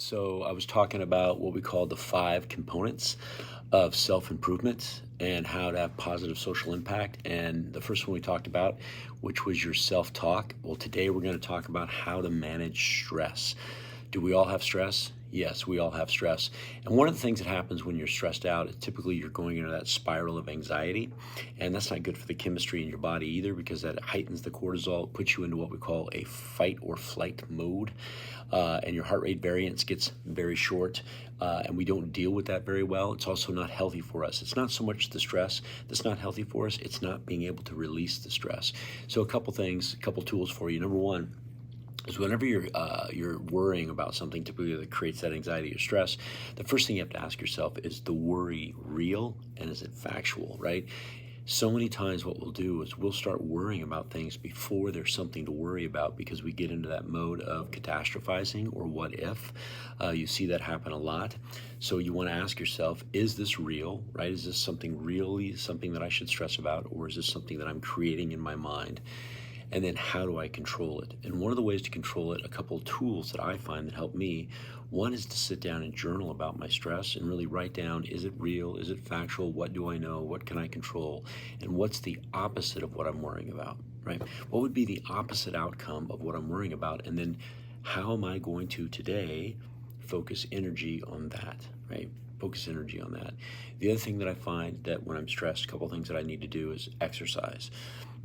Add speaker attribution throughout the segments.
Speaker 1: So I was talking about what we call the five components of self-improvement and how to have positive social impact. And the first one we talked about, which was your self-talk. Well, today we're going to talk about how to manage stress. Do we all have stress? Yes, we all have stress. And one of the things that happens when you're stressed out is typically you're going into that spiral of anxiety. And that's not good for the chemistry in your body either because that heightens the cortisol, puts you into what we call a fight or flight mode. And your heart rate variance gets very short. And we don't deal with that very well. It's also not healthy for us. It's not so much the stress that's not healthy for us, it's not being able to release the stress. So, a couple things, a couple tools for you. Number one, is whenever you're worrying about something typically that creates that anxiety or stress, the first thing you have to ask yourself is the worry real and is it factual, right? So many times what we'll do is we'll start worrying about things before there's something to worry about because we get into that mode of catastrophizing or what if. You see that happen a lot. So you want to ask yourself, is this real, right? Is this something really something that I should stress about, or is this something that I'm creating in my mind? And then how do I control it? And one of the ways to control it, a couple of tools that I find that help me, one is to sit down and journal about my stress and really write down, is it real? Is it factual? What do I know? What can I control? And what's the opposite of what I'm worrying about, right? What would be the opposite outcome of what I'm worrying about? And then how am I going to today focus energy on that, right? Focus energy on that. The other thing that I find that when I'm stressed, a couple of things that I need to do is exercise.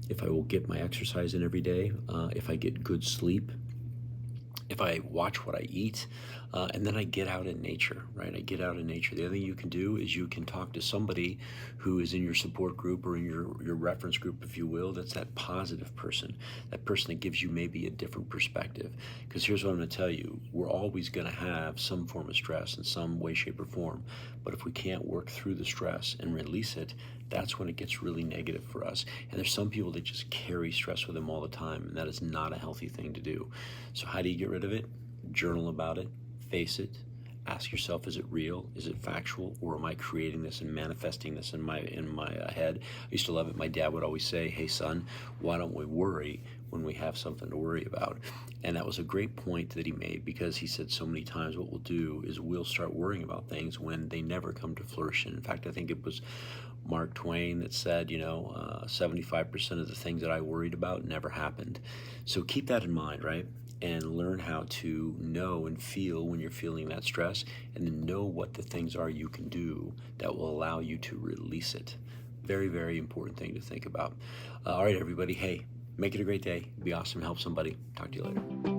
Speaker 1: If I will get my exercise in every day, if I get good sleep, if I watch what I eat, and then I get out in nature, right? I get out in nature. The other thing you can do is you can talk to somebody who is in your support group or in your reference group, if you will, that's that positive person, that person that gives you maybe a different perspective. Because here's what I'm going to tell you, we're always going to have some form of stress in some way, shape, or form. But if we can't work through the stress and release it, that's when it gets really negative for us. And there's some people that just carry stress with them all the time, and that is not a healthy thing to do. So how do you get rid of it? Journal about it, face it, ask yourself, is it real? Is it factual? Or am I creating this and manifesting this in my head? I used to love it. My dad would always say, hey son, why don't we worry when we have something to worry about? And that was a great point that he made because he said so many times what we'll do is we'll start worrying about things when they never come to fruition. In fact, I think it was Mark Twain that said, 75% of the things that I worried about never happened. So keep that in mind, right? And learn how to know and feel when you're feeling that stress, and then know what the things are you can do that will allow you to release it. Very, very important thing to think about. All right, everybody. Hey, make it a great day. Be awesome. Help somebody. Talk to you later.